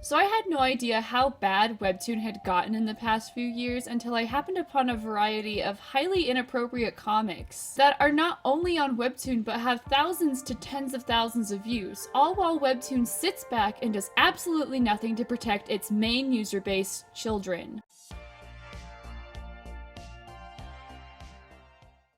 So I had no idea how bad Webtoon had gotten in the past few years until I happened upon a variety of highly inappropriate comics that are not only on Webtoon but have thousands to tens of thousands of views, all while Webtoon sits back and does absolutely nothing to protect its main user base, children.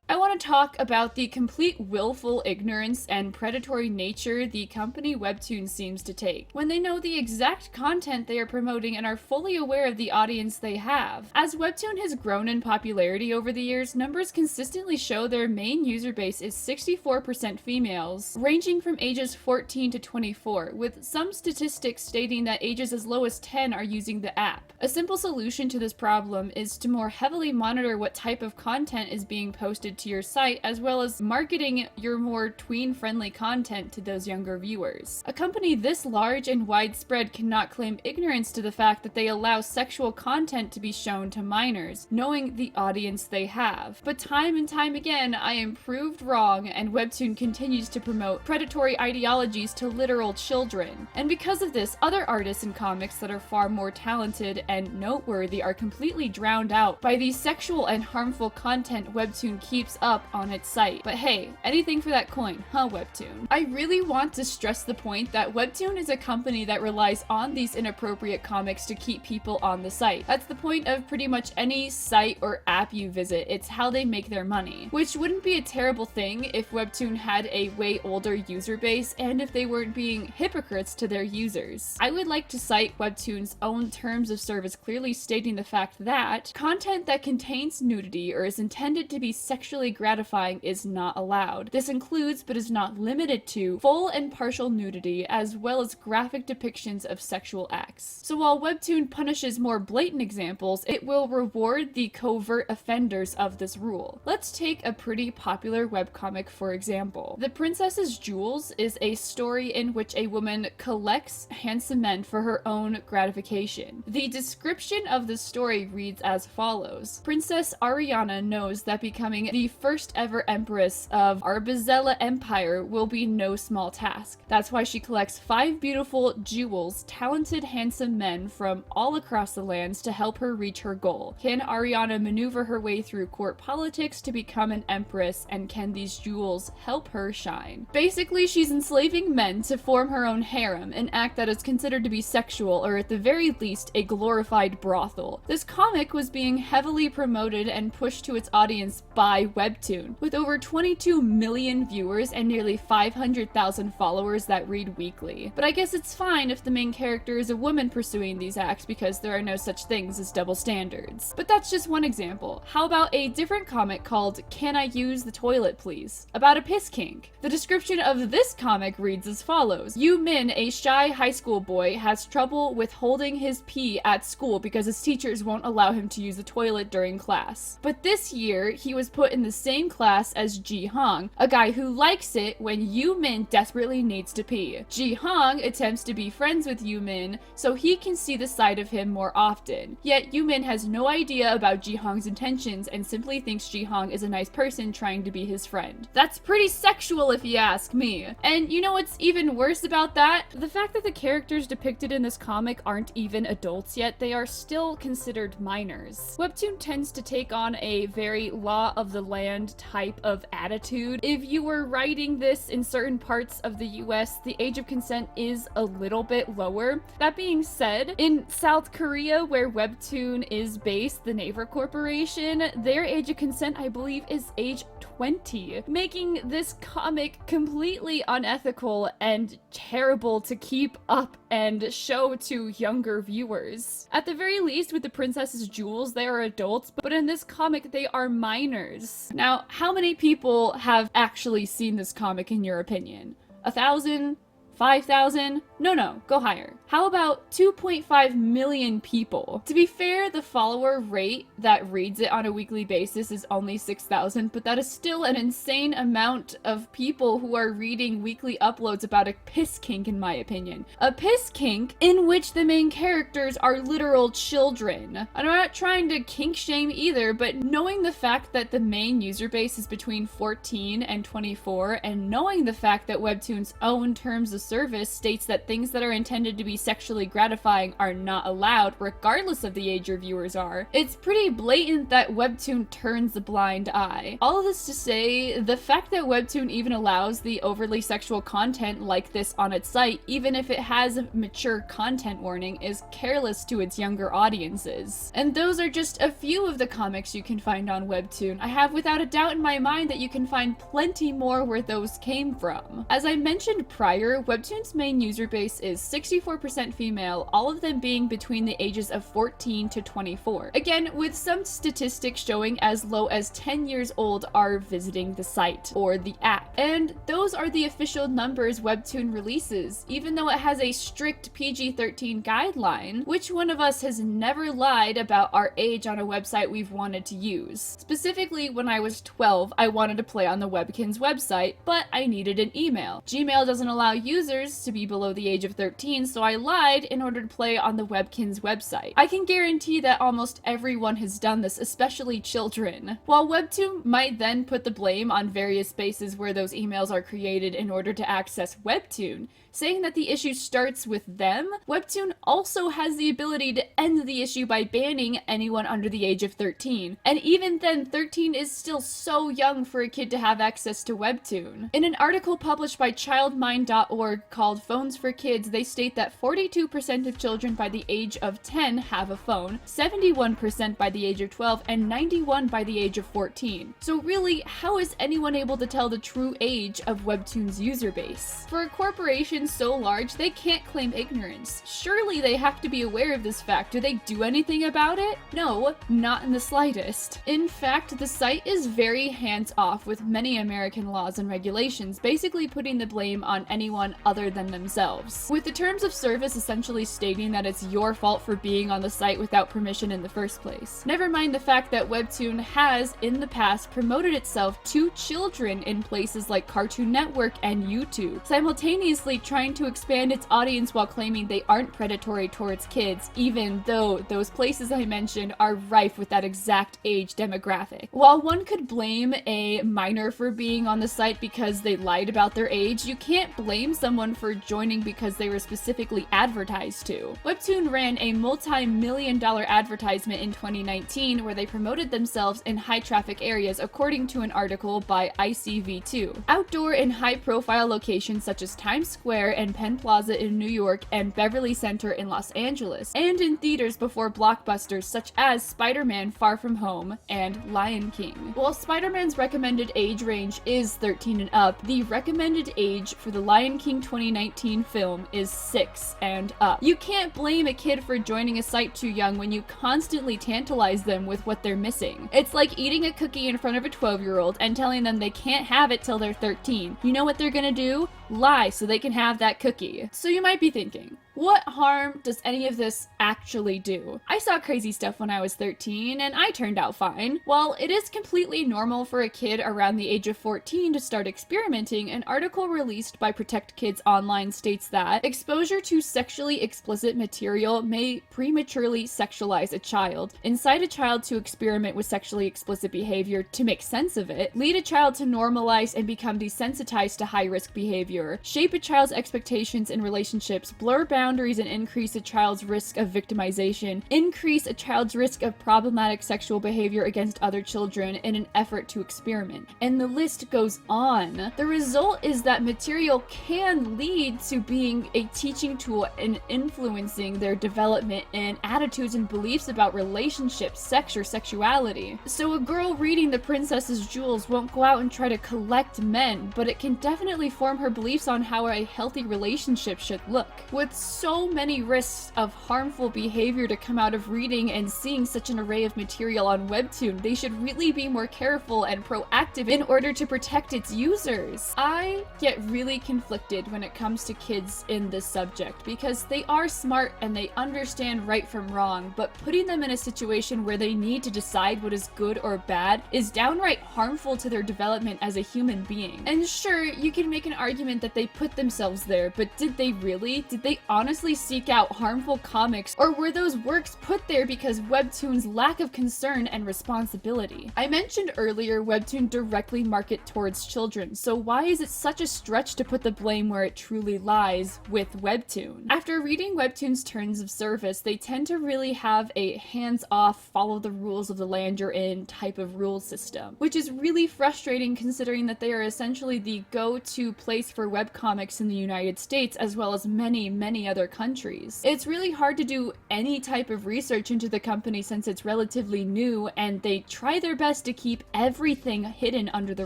I want to talk about the complete willful ignorance and predatory nature the company Webtoon seems to take when they know the exact content they are promoting and are fully aware of the audience they have. As Webtoon has grown in popularity over the years, numbers consistently show their main user base is 64% females, ranging from ages 14 to 24, with some statistics stating that ages as low as 10 are using the app. A simple solution to this problem is to more heavily monitor what type of content is being posted to your site, as well as marketing your more tween-friendly content to those younger viewers. A company this large and widespread cannot claim ignorance to the fact that they allow sexual content to be shown to minors, knowing the audience they have. But time and time again, I am proved wrong, and Webtoon continues to promote predatory ideologies to literal children. And because of this, other artists in comics that are far more talented and noteworthy are completely drowned out by the sexual and harmful content Webtoon keeps up on its site. But hey, anything for that coin, huh, Webtoon? I really want to stress the point that Webtoon is a company that relies on these inappropriate comics to keep people on the site. That's the point of pretty much any site or app you visit. It's how they make their money. Which wouldn't be a terrible thing if Webtoon had a way older user base and if they weren't being hypocrites to their users. I would like to cite Webtoon's own terms of service clearly stating the fact that content that contains nudity or is intended to be sexually gratifying is not allowed. This includes, but is not limited to, full and partial nudity, as well as graphic depictions of sexual acts. So while Webtoon punishes more blatant examples, it will reward the covert offenders of this rule. Let's take a pretty popular webcomic for example. The Princess's Jewels is a story in which a woman collects handsome men for her own gratification. The description of the story reads as follows. Princess Ariana knows that becoming the first ever empress of Arbizella Empire will be no small task. That's why she collects 5 beautiful jewels, talented, handsome men from all across the lands to help her reach her goal. Can Ariana maneuver her way through court politics to become an empress, and can these jewels help her shine? Basically, she's enslaving men to form her own harem, an act that is considered to be sexual, or at the very least, a glorified brothel. This comic was being heavily promoted and pushed to its audience by Webtoon, with over 22 million viewers and nearly 500,000 followers that read weekly. But I guess it's fine if the main character is a woman pursuing these acts because there are no such things as double standards. But that's just one example. How about a different comic called Can I Use the Toilet Please? About a piss kink. The description of this comic reads as follows. Yu Min, a shy high school boy, has trouble with holding his pee at school because his teachers won't allow him to use the toilet during class. But this year, he was put in the same class as Ji Hong, a guy who likes it when Yu Min desperately needs to pee. Ji Hong attempts to be friends with Yu Min so he can see the side of him more often. Yet Yu Min has no idea about Ji Hong's intentions and simply thinks Ji Hong is a nice person trying to be his friend. That's pretty sexual if you ask me. And you know what's even worse about that? The fact that the characters depicted in this comic aren't even adults yet, they are still considered minors. Webtoon tends to take on a very law of the land type of attitude. If you were writing this in certain parts of the US, the age of consent is a little bit lower. That being said, in South Korea, where Webtoon is based, the Naver Corporation, their age of consent, I believe, is age 20, making this comic completely unethical and terrible to keep up and show to younger viewers. At the very least, with the Princess's Jewels, they are adults, but in this comic, they are minors. Now, how many people have actually seen this comic in your opinion? 1,000? 5,000? No, go higher. How about 2.5 million people? To be fair, the follower rate that reads it on a weekly basis is only 6,000, but that is still an insane amount of people who are reading weekly uploads about a piss kink, in my opinion. A piss kink in which the main characters are literal children. And I'm not trying to kink shame either, but knowing the fact that the main user base is between 14 and 24, and knowing the fact that Webtoon's own terms of service states that things that are intended to be sexually gratifying are not allowed, regardless of the age your viewers are, it's pretty blatant that Webtoon turns a blind eye. All of this to say, the fact that Webtoon even allows the overly sexual content like this on its site, even if it has a mature content warning, is careless to its younger audiences. And those are just a few of the comics you can find on Webtoon. I have without a doubt in my mind that you can find plenty more where those came from. As I mentioned prior, Webtoon's main user base is 64% female, all of them being between the ages of 14 to 24. Again, with some statistics showing as low as 10 years old are visiting the site or the app. And those are the official numbers Webtoon releases, even though it has a strict PG-13 guideline. Which one of us has never lied about our age on a website we've wanted to use? Specifically, when I was 12, I wanted to play on the Webkinz website, but I needed an email. Gmail doesn't allow users to be below the age of 13, so I lied in order to play on the Webkinz website. I can guarantee that almost everyone has done this, especially children. While Webtoon might then put the blame on various spaces where those emails are created in order to access Webtoon, saying that the issue starts with them, Webtoon also has the ability to end the issue by banning anyone under the age of 13. And even then, 13 is still so young for a kid to have access to Webtoon. In an article published by childmind.org called Phones for Kids, they state that 42% of children by the age of 10 have a phone, 71% by the age of 12, and 91% by the age of 14. So really, how is anyone able to tell the true age of Webtoon's user base? For a corporation so large, they can't claim ignorance. Surely they have to be aware of this fact. Do they do anything about it? No, not in the slightest. In fact, the site is very hands-off with many American laws and regulations, basically putting the blame on anyone other than themselves. With the terms of service essentially stating that it's your fault for being on the site without permission in the first place. Never mind the fact that Webtoon has, in the past, promoted itself to children in places like Cartoon Network and YouTube, simultaneously trying to expand its audience while claiming they aren't predatory towards kids, even though those places I mentioned are rife with that exact age demographic. While one could blame a minor for being on the site because they lied about their age, you can't blame someone for joining because they were specifically advertised to. Webtoon ran a multi-million-dollar advertisement in 2019 where they promoted themselves in high-traffic areas, according to an article by ICV2. Outdoor and high-profile locations such as Times Square and Penn Plaza in New York and Beverly Center in Los Angeles, and in theaters before blockbusters such as Spider-Man Far From Home and Lion King. While Spider-Man's recommended age range is 13 and up, the recommended age for the Lion King 2019 film is 6 and up. You can't blame a kid for joining a site too young when you constantly tantalize them with what they're missing. It's like eating a cookie in front of a 12-year-old and telling them they can't have it till they're 13. You know what they're gonna do? Lie so they can have that cookie. So you might be thinking, what harm does any of this actually do? I saw crazy stuff when I was 13 and I turned out fine. While it is completely normal for a kid around the age of 14 to start experimenting, an article released by Protect Kids Online states that exposure to sexually explicit material may prematurely sexualize a child, incite a child to experiment with sexually explicit behavior to make sense of it, lead a child to normalize and become desensitized to high-risk behavior, shape a child's expectations in relationships, blur boundaries and increase a child's risk of victimization, increase a child's risk of problematic sexual behavior against other children in an effort to experiment. And the list goes on. The result is that material can lead to being a teaching tool and influencing their development in attitudes and beliefs about relationships, sex, or sexuality. So a girl reading The Princess's Jewels won't go out and try to collect men, but it can definitely form her beliefs on how a healthy relationship should look. With so many risks of harmful behavior to come out of reading and seeing such an array of material on Webtoon, they should really be more careful and proactive in order to protect its users. I get really conflicted when it comes to kids in this subject because they are smart and they understand right from wrong, but putting them in a situation where they need to decide what is good or bad is downright harmful to their development as a human being. And sure, you can make an argument argument that they put themselves there, but did they really? Did they honestly seek out harmful comics, or were those works put there because Webtoon's lack of concern and responsibility? I mentioned earlier Webtoon directly market towards children, so why is it such a stretch to put the blame where it truly lies with Webtoon? After reading Webtoon's terms of service, they tend to really have a hands-off, follow the rules of the land you're in type of rule system, which is really frustrating considering that they are essentially the go-to place for webcomics in the United States as well as many, many other countries. It's really hard to do any type of research into the company since it's relatively new, and they try their best to keep everything hidden under the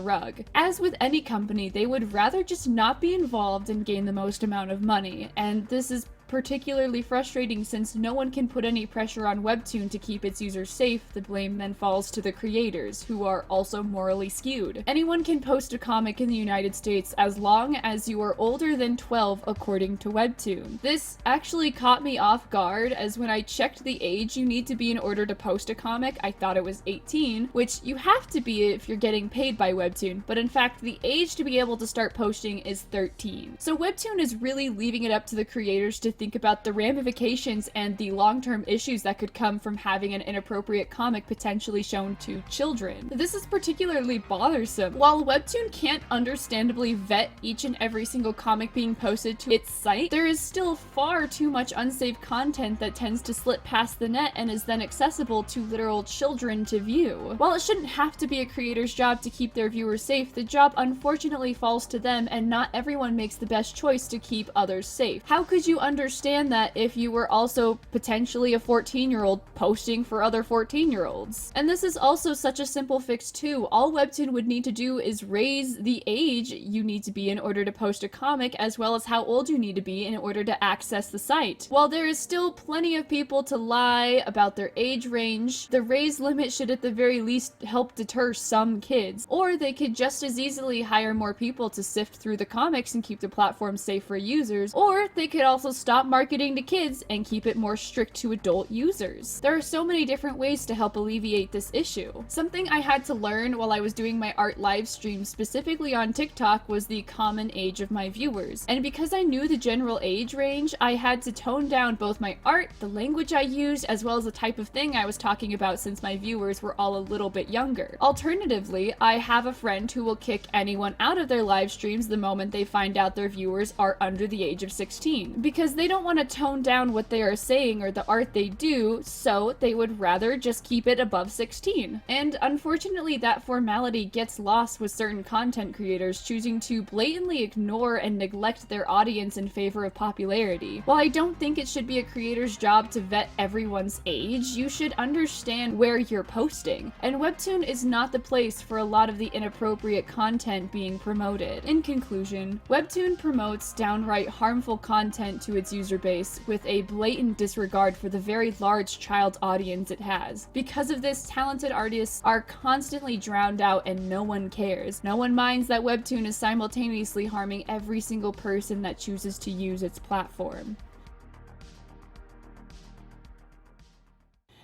rug. As with any company, they would rather just not be involved and gain the most amount of money, and this is particularly frustrating since no one can put any pressure on Webtoon to keep its users safe. The blame then falls to the creators, who are also morally skewed. Anyone can post a comic in the United States as long as you are older than 12 according to Webtoon. This actually caught me off guard, as when I checked the age you need to be in order to post a comic, I thought it was 18, which you have to be if you're getting paid by Webtoon, but in fact the age to be able to start posting is 13. So Webtoon is really leaving it up to the creators to think about the ramifications and the long-term issues that could come from having an inappropriate comic potentially shown to children. This is particularly bothersome. While Webtoon can't understandably vet each and every single comic being posted to its site, there is still far too much unsafe content that tends to slip past the net and is then accessible to literal children to view. While it shouldn't have to be a creator's job to keep their viewers safe, the job unfortunately falls to them, and not everyone makes the best choice to keep others safe. How could you understand that if you were also potentially a 14-year-old posting for other 14-year-olds? And this is also such a simple fix too. All Webtoon would need to do is raise the age you need to be in order to post a comic, as well as how old you need to be in order to access the site. While there is still plenty of people to lie about their age range, the raise limit should at the very least help deter some kids. Or they could just as easily hire more people to sift through the comics and keep the platform safe for users, or they could also stop marketing to kids and keep it more strict to adult users. There are so many different ways to help alleviate this issue. Something I had to learn while I was doing my art live stream specifically on TikTok was the common age of my viewers. And because I knew the general age range, I had to tone down both my art, the language I used, as well as the type of thing I was talking about since my viewers were all a little bit younger. Alternatively, I have a friend who will kick anyone out of their live streams the moment they find out their viewers are under the age of 16, because they don't want to tone down what they are saying or the art they do, so they would rather just keep it above 16. And unfortunately, that formality gets lost with certain content creators choosing to blatantly ignore and neglect their audience in favor of popularity. While I don't think it should be a creator's job to vet everyone's age, you should understand where you're posting. And Webtoon is not the place for a lot of the inappropriate content being promoted. In conclusion, Webtoon promotes downright harmful content to its user base with a blatant disregard for the very large child audience it has. Because of this, talented artists are constantly drowned out and no one cares. No one minds that Webtoon is simultaneously harming every single person that chooses to use its platform.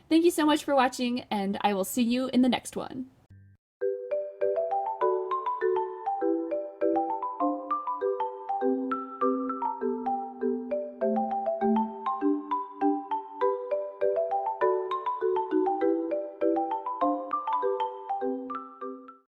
Thank you so much for watching, and I will see you in the next one.